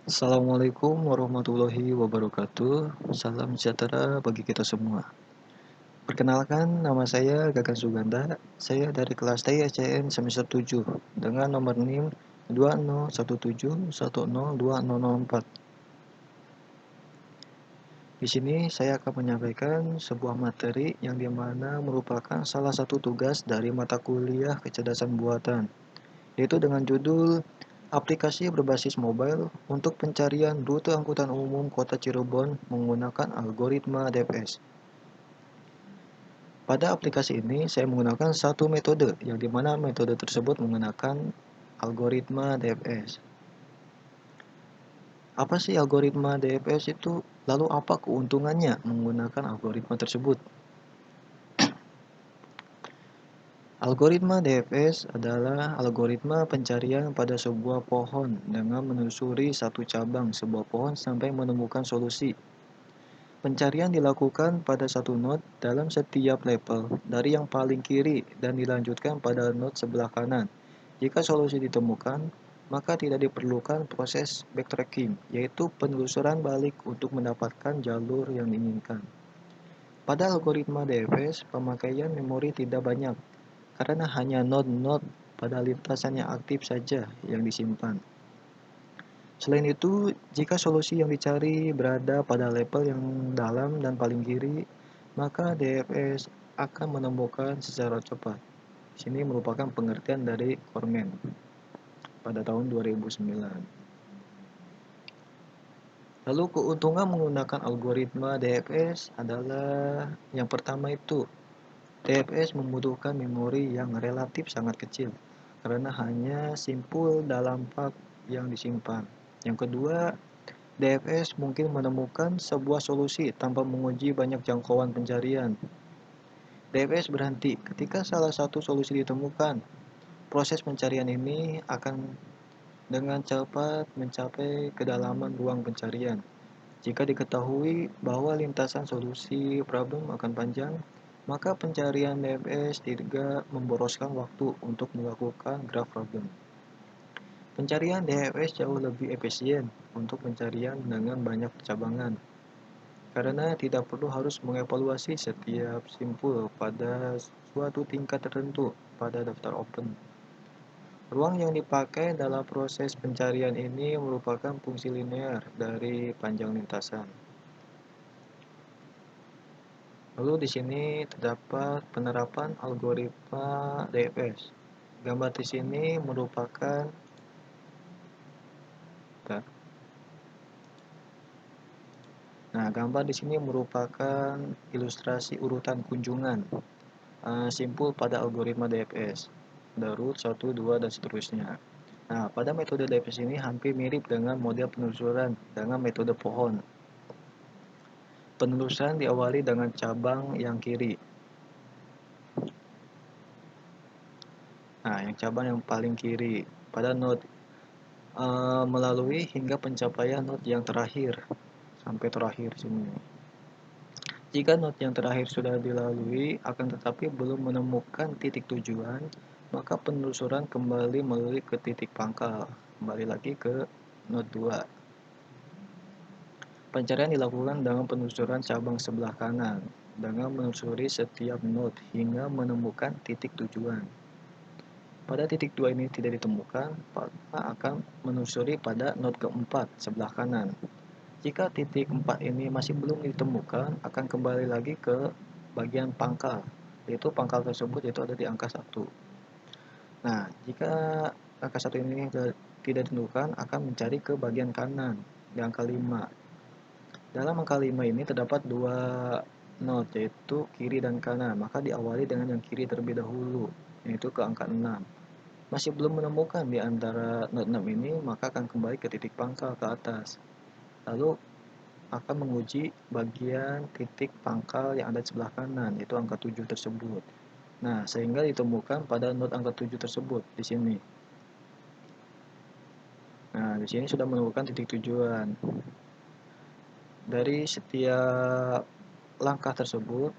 Assalamualaikum warahmatullahi wabarakatuh. Salam sejahtera bagi kita semua. Perkenalkan, nama saya Gagan Suganda. Saya dari kelas TISCN semester 7 dengan nomor NIM 2017102004. Di sini saya akan menyampaikan sebuah materi yang dimana merupakan salah satu tugas dari mata kuliah kecerdasan buatan, yaitu dengan judul aplikasi berbasis mobile untuk pencarian rute angkutan umum Kota Cirebon menggunakan algoritma DFS. Pada aplikasi ini, saya menggunakan satu metode, yang dimana metode tersebut menggunakan algoritma DFS. Apa sih algoritma DFS itu? Lalu apa keuntungannya menggunakan algoritma tersebut? Algoritma DFS adalah algoritma pencarian pada sebuah pohon dengan menelusuri satu cabang sebuah pohon sampai menemukan solusi. Pencarian dilakukan pada satu node dalam setiap level dari yang paling kiri dan dilanjutkan pada node sebelah kanan. Jika solusi ditemukan, maka tidak diperlukan proses backtracking, yaitu penelusuran balik untuk mendapatkan jalur yang diinginkan. Pada algoritma DFS, pemakaian memori tidak banyak, karena hanya node-node pada lintasan yang aktif saja yang disimpan. Selain itu, jika solusi yang dicari berada pada level yang dalam dan paling kiri, maka DFS akan menemukan secara cepat. Sini merupakan pengertian dari Corman pada tahun 2009. Lalu keuntungan menggunakan algoritma DFS adalah yang pertama itu DFS membutuhkan memori yang relatif sangat kecil karena hanya simpul dalam file yang disimpan. Yang kedua, DFS mungkin menemukan sebuah solusi tanpa menguji banyak jangkauan pencarian. DFS berhenti ketika salah satu solusi ditemukan. Proses pencarian ini akan dengan cepat mencapai kedalaman ruang pencarian. Jika diketahui bahwa lintasan solusi problem akan panjang, maka pencarian DFS tidak memboroskan waktu untuk melakukan graph problem. Pencarian DFS jauh lebih efisien untuk pencarian dengan banyak cabangan, karena tidak perlu harus mengevaluasi setiap simpul pada suatu tingkat tertentu pada daftar open. Ruang yang dipakai dalam proses pencarian ini merupakan fungsi linear dari panjang lintasan. Lalu di sini terdapat penerapan algoritma DFS. Gambar di sini merupakan gambar di sini merupakan ilustrasi urutan kunjungan simpul pada algoritma DFS. Ada root 1, 2, dan seterusnya. Nah, pada metode DFS ini hampir mirip dengan model penelusuran dengan metode pohon. Penelusuran diawali dengan cabang yang kiri. Nah, yang cabang yang paling kiri pada node melalui hingga pencapaian node yang terakhir sampai terakhir sini. Jika node yang terakhir sudah dilalui akan tetapi belum menemukan titik tujuan, maka penelusuran kembali melalui ke titik pangkal, kembali lagi ke node 2. Pencarian dilakukan dengan penelusuran cabang sebelah kanan dengan menelusuri setiap node hingga menemukan titik tujuan. Pada titik 2 ini tidak ditemukan, maka akan menelusuri pada node keempat sebelah kanan. Jika titik 4 ini masih belum ditemukan, akan kembali lagi ke bagian pangkal, yaitu pangkal tersebut yaitu ada di angka 1. Nah, jika angka 1 ini tidak ditemukan, akan mencari ke bagian kanan, di angka 5. Dalam angka 5 ini terdapat dua node, yaitu kiri dan kanan, maka diawali dengan yang kiri terlebih dahulu, yaitu ke angka 6. Masih belum menemukan di antara node 6 ini, maka akan kembali ke titik pangkal ke atas. Lalu akan menguji bagian titik pangkal yang ada di sebelah kanan, yaitu angka 7 tersebut. Nah, sehingga ditemukan pada node angka 7 tersebut di sini. Nah, di sini sudah menemukan titik tujuan. Dari setiap langkah tersebut,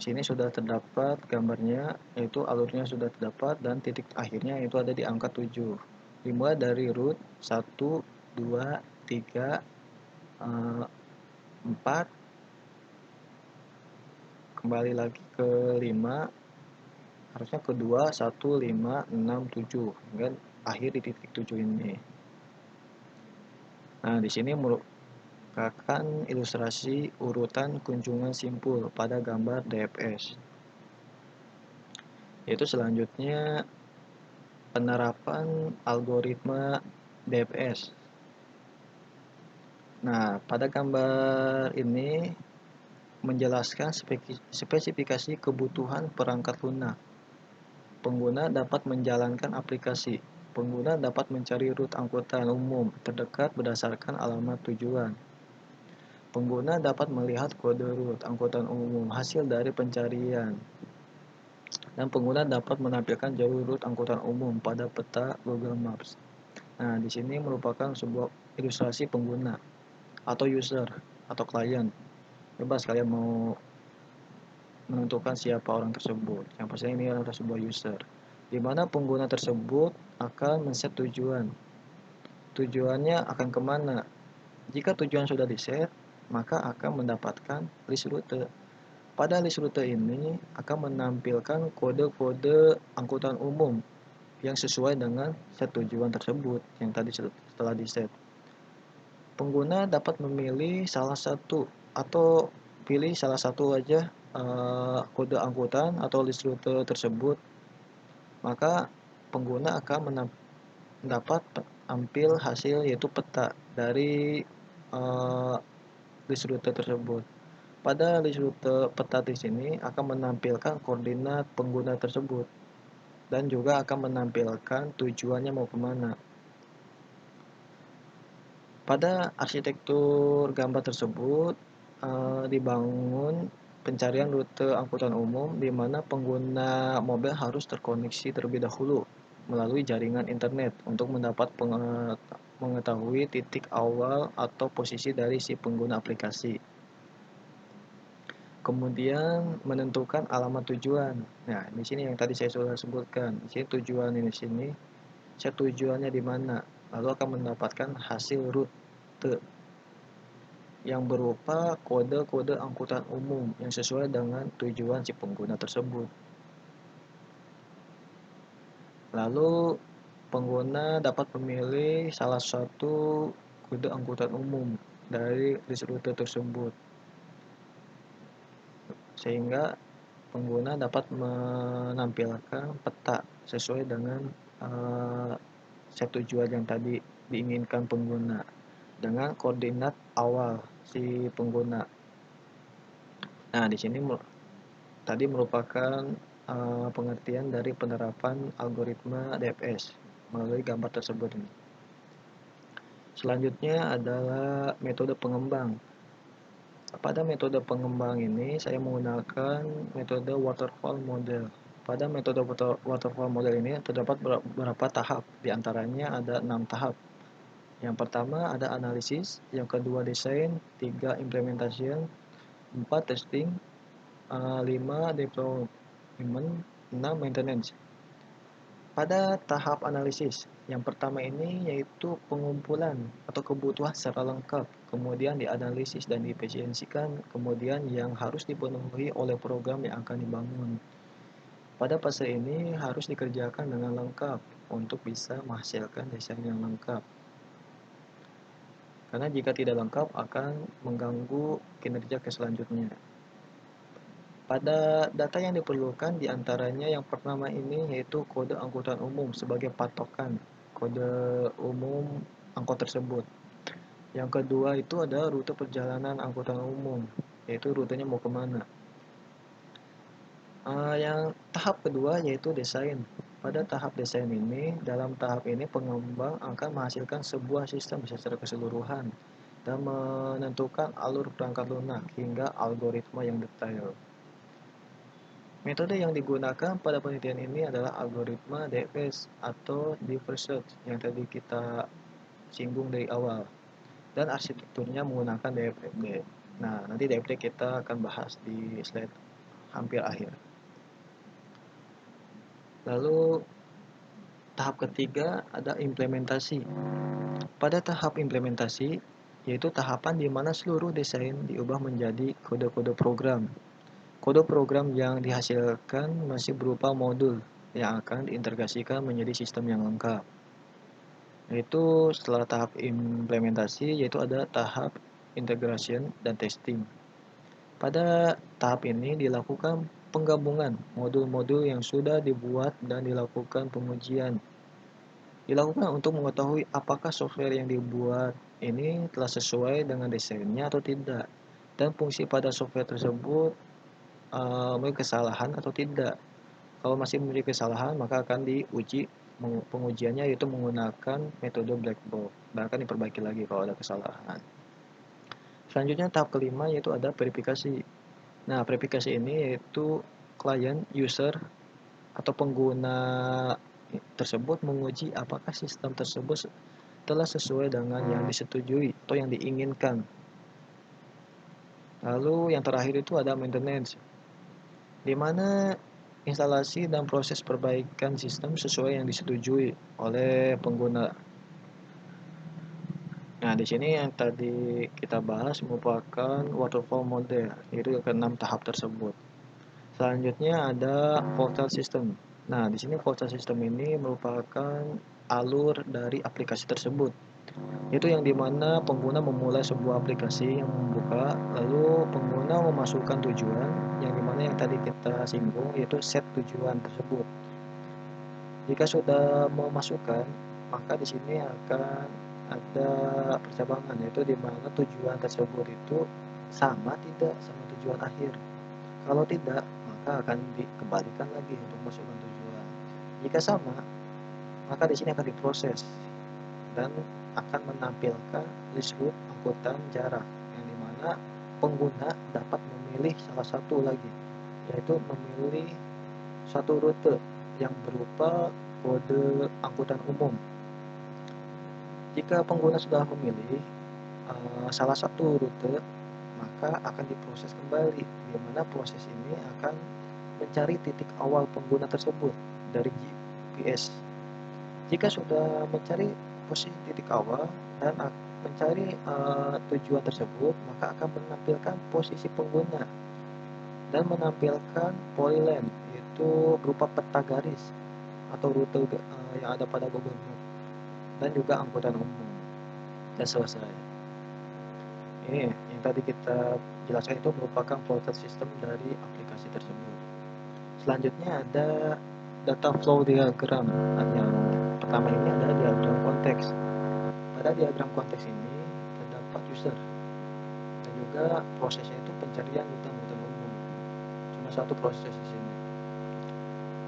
sini sudah terdapat gambarnya, yaitu alurnya sudah terdapat dan titik akhirnya itu ada di angka 7. Dimulai dari root 1, 2, 3, 4, kembali lagi ke 5, harusnya kedua 1, 5, 6, 7, kan akhir di titik 7 ini. Nah, di sini merupakan ilustrasi urutan kunjungan simpul pada gambar DFS. Yaitu selanjutnya penerapan algoritma DFS. Nah, pada gambar ini menjelaskan spesifikasi kebutuhan perangkat lunak. Pengguna dapat menjalankan aplikasi. Pengguna dapat mencari rute angkutan umum terdekat berdasarkan alamat tujuan. Pengguna dapat melihat kode rute angkutan umum hasil dari pencarian. Dan pengguna dapat menampilkan jalur rute angkutan umum pada peta Google Maps. Nah, di sini merupakan sebuah ilustrasi pengguna atau user atau klien. Bebas kalian mau menentukan siapa orang tersebut. Yang pasti ini adalah sebuah user, di mana pengguna tersebut akan men-set tujuan. Tujuannya akan kemana? Jika tujuan sudah di-set, maka akan mendapatkan list rute. Pada list rute ini akan menampilkan kode-kode angkutan umum yang sesuai dengan set tujuan tersebut yang tadi setelah di-set. Pengguna dapat memilih salah satu atau pilih salah satu aja kode angkutan atau list rute tersebut, maka pengguna akan mendapat tampil hasil yaitu peta dari list rute tersebut. Pada list rute peta di sini akan menampilkan koordinat pengguna tersebut dan juga akan menampilkan tujuannya mau kemana. Pada arsitektur gambar tersebut dibangun pencarian rute angkutan umum di mana pengguna mobil harus terkoneksi terlebih dahulu melalui jaringan internet untuk mendapat mengetahui titik awal atau posisi dari si pengguna aplikasi. Kemudian menentukan alamat tujuan. Nah, di sini yang tadi saya sudah sebutkan. Di sini tujuan ini sini, saya tujuannya di mana. Lalu akan mendapatkan hasil rute yang berupa kode-kode angkutan umum yang sesuai dengan tujuan si pengguna tersebut. Lalu pengguna dapat memilih salah satu kode angkutan umum dari list rute tersebut, sehingga pengguna dapat menampilkan peta sesuai dengan set tujuan yang tadi diinginkan pengguna dengan koordinat awal si pengguna. Nah, di sini tadi merupakan pengertian dari penerapan algoritma DFS melalui gambar tersebut. Selanjutnya adalah metode pengembang. Pada metode pengembang ini saya menggunakan metode waterfall model. Pada metode waterfall model ini terdapat beberapa tahap, diantaranya ada 6 tahap. Yang pertama ada analisis, yang kedua desain, 3 implementation, 4 testing, 5 deployment, 6 maintenance. Pada tahap analisis, yang pertama ini yaitu pengumpulan atau kebutuhan secara lengkap, kemudian dianalisis dan diefisiensikan, kemudian yang harus dipenuhi oleh program yang akan dibangun. Pada fase ini harus dikerjakan dengan lengkap untuk bisa menghasilkan desain yang lengkap. Karena jika tidak lengkap akan mengganggu kinerja ke selanjutnya. Pada data yang diperlukan diantaranya yang pertama ini yaitu kode angkutan umum sebagai patokan kode umum angkot tersebut. Yang kedua itu ada rute perjalanan angkutan umum, yaitu rutenya mau kemana. Yang tahap kedua yaitu desain. Pada tahap desain ini, dalam tahap ini pengembang akan menghasilkan sebuah sistem secara keseluruhan dan menentukan alur perangkat lunak hingga algoritma yang detail. Metode yang digunakan pada penelitian ini adalah algoritma DFS atau Deep Research yang tadi kita singgung dari awal, dan arsitekturnya menggunakan DFD. Nah, nanti DFD kita akan bahas di slide hampir akhir. Lalu tahap ketiga ada implementasi. Pada tahap implementasi, yaitu tahapan di mana seluruh desain diubah menjadi kode-kode program. Kode program yang dihasilkan masih berupa modul yang akan diintegrasikan menjadi sistem yang lengkap. Yaitu setelah tahap implementasi, yaitu ada tahap integration dan testing. Pada tahap ini dilakukan penggabungan modul-modul yang sudah dibuat dan dilakukan pengujian. Dilakukan untuk mengetahui apakah software yang dibuat ini telah sesuai dengan desainnya atau tidak, dan fungsi pada software tersebut memiliki kesalahan atau tidak. Kalau masih memiliki kesalahan, maka akan diuji pengujiannya yaitu menggunakan metode black box dan akan diperbaiki lagi kalau ada kesalahan. Selanjutnya tahap kelima yaitu ada verifikasi. Nah, verifikasi ini yaitu klien, user, atau pengguna tersebut menguji apakah sistem tersebut telah sesuai dengan yang disetujui atau yang diinginkan. Lalu yang terakhir itu ada maintenance, di mana instalasi dan proses perbaikan sistem sesuai yang disetujui oleh pengguna. Nah, di sini yang tadi kita bahas merupakan waterfall model, yaitu ke-6 tahap tersebut. Selanjutnya ada portal system. Nah, di sini portal system ini merupakan alur dari aplikasi tersebut. Itu yang dimana pengguna memulai sebuah aplikasi yang membuka, lalu pengguna memasukkan tujuan, yang dimana yang tadi kita singgung, yaitu set tujuan tersebut. Jika sudah memasukkan, maka di sini akan ada percabangan, yaitu dimana tujuan tersebut itu sama tidak sama tujuan akhir. Kalau tidak, maka akan dikembalikan lagi untuk masukkan tujuan. Jika sama, maka di sini akan diproses dan akan menampilkan list route angkutan jarak, yang dimana pengguna dapat memilih salah satu lagi, yaitu memilih satu rute yang berupa kode angkutan umum. Jika pengguna sudah memilih salah satu rute, maka akan diproses kembali, di mana proses ini akan mencari titik awal pengguna tersebut dari GPS. Jika sudah mencari posisi titik awal dan mencari tujuan tersebut, maka akan menampilkan posisi pengguna dan menampilkan polyline, yaitu berupa peta garis atau rute yang ada pada Google Map, dan juga angkutan umum. Dan selesai. Ini yang tadi kita jelaskan itu merupakan portal system dari aplikasi tersebut. Selanjutnya ada data flow diagram. Yang pertama ini adalah diagram konteks. Pada diagram konteks ini terdapat user dan juga prosesnya itu pencarian angkutan umum. Cuma satu proses di sini.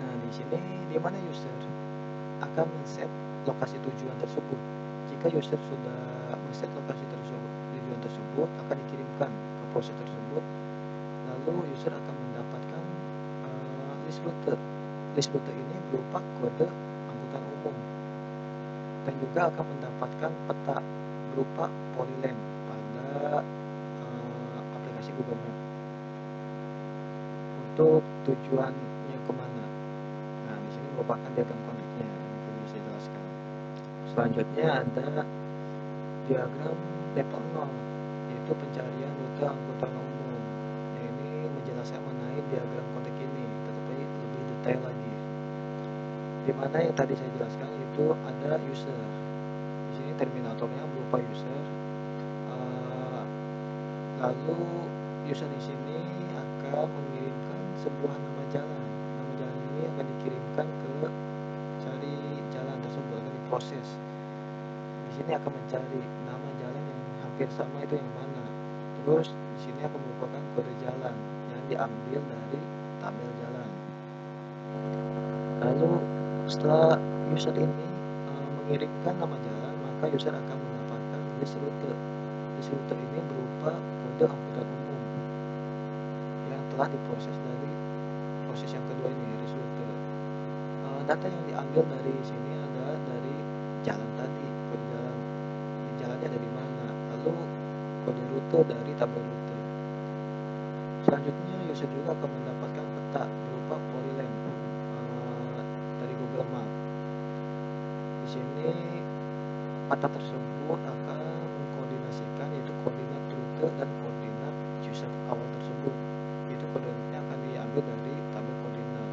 Nah, di sini di mana user akan men-set lokasi tujuan tersebut. Jika user sudah men-set lokasi tujuan tersebut akan dikirimkan ke proses tersebut. Lalu user akan mendapatkan list rute. List rute ini berupa kode angkutan umum dan juga akan mendapatkan peta berupa polyline pada aplikasi Google Map untuk tujuannya kemana. Nah, di sini merupakan diagram konteksnya yang bisa jelaskan. Selanjutnya ada diagram level 0, yaitu pencarian rute angkutan umum. Nah, ini menjelaskan mengenai diagram konteks ini, tetapi lebih detail lagi. Di mana yang tadi saya jelaskan itu ada user. Di sini terminatornya berupa user. Lalu user di sini akan mengirimkan sebuah nama jalan. Nama jalan ini akan dikirimkan ke cari jalan tersebut, akan diproses. Di sini akan mencari nama jalan yang hampir sama itu yang mana. Terus di sini akan merupakan kode jalan yang diambil dari tabel jalan. Lalu setelah user ini mengirimkan nama jalan, maka user akan mendapatkan list rute. List rute ini berupa kode angkutan umum yang telah diproses dari proses yang kedua ini, list rute. Data yang diambil dari sini adalah dari jalan tadi, kode jalan. Jalannya dari mana, lalu kode rute dari tabel rute. Selanjutnya user juga akan mendapatkan peta berupa polyline dari Google Map. Di sini Kata tersebut akan mengkoordinasikan yaitu koordinat rute dan koordinat user awal tersebut. Itu koordinatnya akan diambil dari tabel koordinat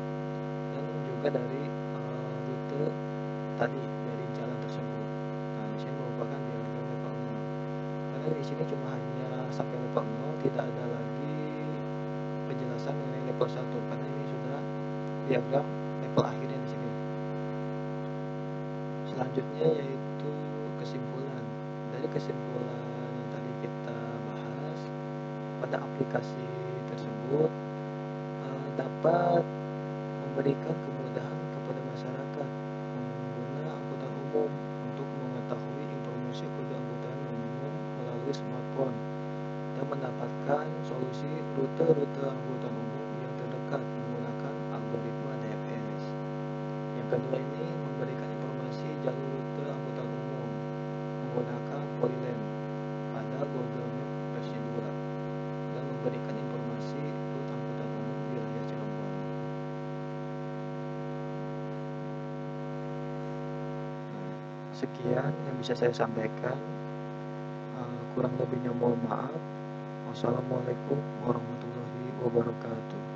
dan juga dari rute tadi dari jalan tersebut. Nah, di sini merupakan diagram level 0. Karena di sini cuma hanya sampai level 0, tidak ada lagi penjelasan mengenai level 1 karena ini sudah diagram level akhirnya di sini. Selanjutnya yaitu kesimpulan. Dari kesimpulan yang tadi kita bahas, pada aplikasi tersebut dapat memberikan kemudahan kepada masyarakat pengguna angkutan umum untuk mengetahui informasi kode angkutan umum melalui smartphone dan mendapatkan solusi rute-rute angkutan umum yang terdekat menggunakan algoritma DFS. Yang kedua ini memberikan informasi jalur rute angkutan umum menggunakan Polyland pada Google Map versi 2 dan memberikan informasi rute angkutan umum wilayah Cirebon. Sekian yang bisa saya sampaikan. Kurang lebihnya mohon maaf. Wassalamualaikum warahmatullahi wabarakatuh.